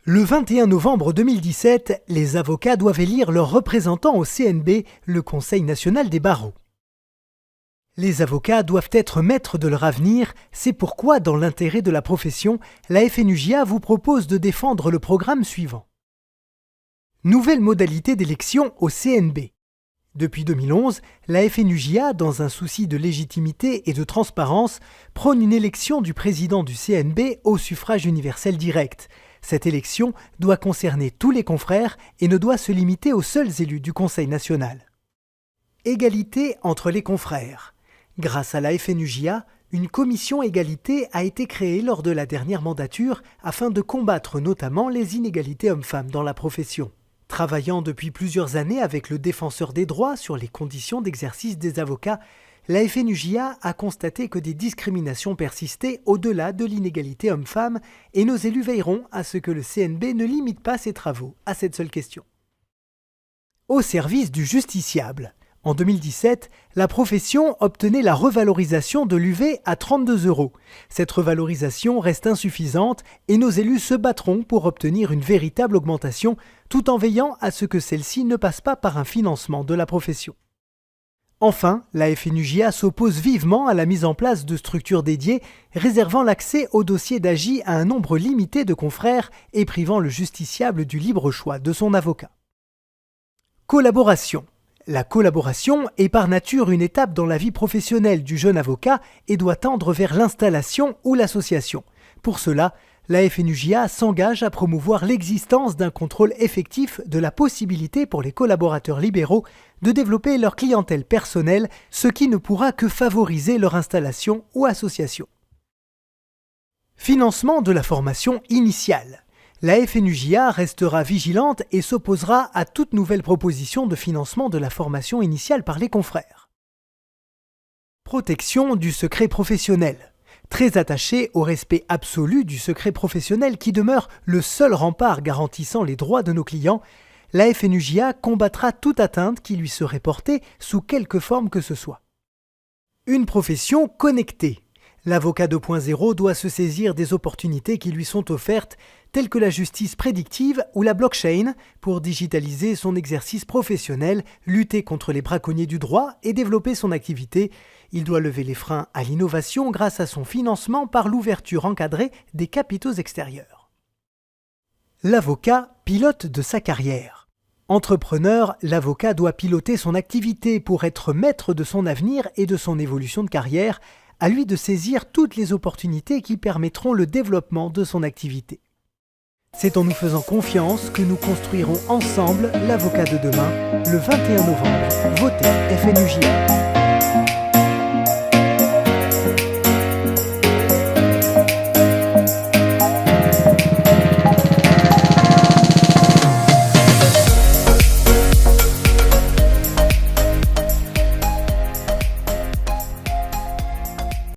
Le 21 novembre 2017, les avocats doivent élire leurs représentants au CNB, le Conseil national des barreaux. Les avocats doivent être maîtres de leur avenir, c'est pourquoi, dans l'intérêt de la profession, la FNUJA vous propose de défendre le programme suivant. Nouvelle modalité d'élection au CNB. Depuis 2011, la FNUJA, dans un souci de légitimité et de transparence, prône une élection du président du CNB au suffrage universel direct. Cette élection doit concerner tous les confrères et ne doit se limiter aux seuls élus du Conseil national. Égalité entre les confrères. Grâce à la FNUJA, une commission égalité a été créée lors de la dernière mandature afin de combattre notamment les inégalités hommes-femmes dans la profession. Travaillant depuis plusieurs années avec le défenseur des droits sur les conditions d'exercice des avocats, la FNUJA a constaté que des discriminations persistaient au-delà de l'inégalité homme-femme et nos élus veilleront à ce que le CNB ne limite pas ses travaux à cette seule question. Au service du justiciable. En 2017, la profession obtenait la revalorisation de l'UV à 32 €. Cette revalorisation reste insuffisante et nos élus se battront pour obtenir une véritable augmentation tout en veillant à ce que celle-ci ne passe pas par un financement de la profession. Enfin, la FNUJA s'oppose vivement à la mise en place de structures dédiées, réservant l'accès au dossier d'AJ à un nombre limité de confrères et privant le justiciable du libre choix de son avocat. Collaboration. La collaboration est par nature une étape dans la vie professionnelle du jeune avocat et doit tendre vers l'installation ou l'association. Pour cela, la FNUJA s'engage à promouvoir l'existence d'un contrôle effectif de la possibilité pour les collaborateurs libéraux de développer leur clientèle personnelle, ce qui ne pourra que favoriser leur installation ou association. Financement de la formation initiale. La FNUJA restera vigilante et s'opposera à toute nouvelle proposition de financement de la formation initiale par les confrères. Protection du secret professionnel. Très attachée au respect absolu du secret professionnel qui demeure le seul rempart garantissant les droits de nos clients, la FNUJA combattra toute atteinte qui lui serait portée sous quelque forme que ce soit. Une profession connectée. L'avocat 2.0 doit se saisir des opportunités qui lui sont offertes, telles que la justice prédictive ou la blockchain, pour digitaliser son exercice professionnel, lutter contre les braconniers du droit et développer son activité. Il doit lever les freins à l'innovation grâce à son financement par l'ouverture encadrée des capitaux extérieurs. L'avocat pilote de sa carrière. Entrepreneur, l'avocat doit piloter son activité pour être maître de son avenir et de son évolution de carrière, à lui de saisir toutes les opportunités qui permettront le développement de son activité. C'est en nous faisant confiance que nous construirons ensemble l'avocat de demain, le 21 novembre. Votez FNUJA.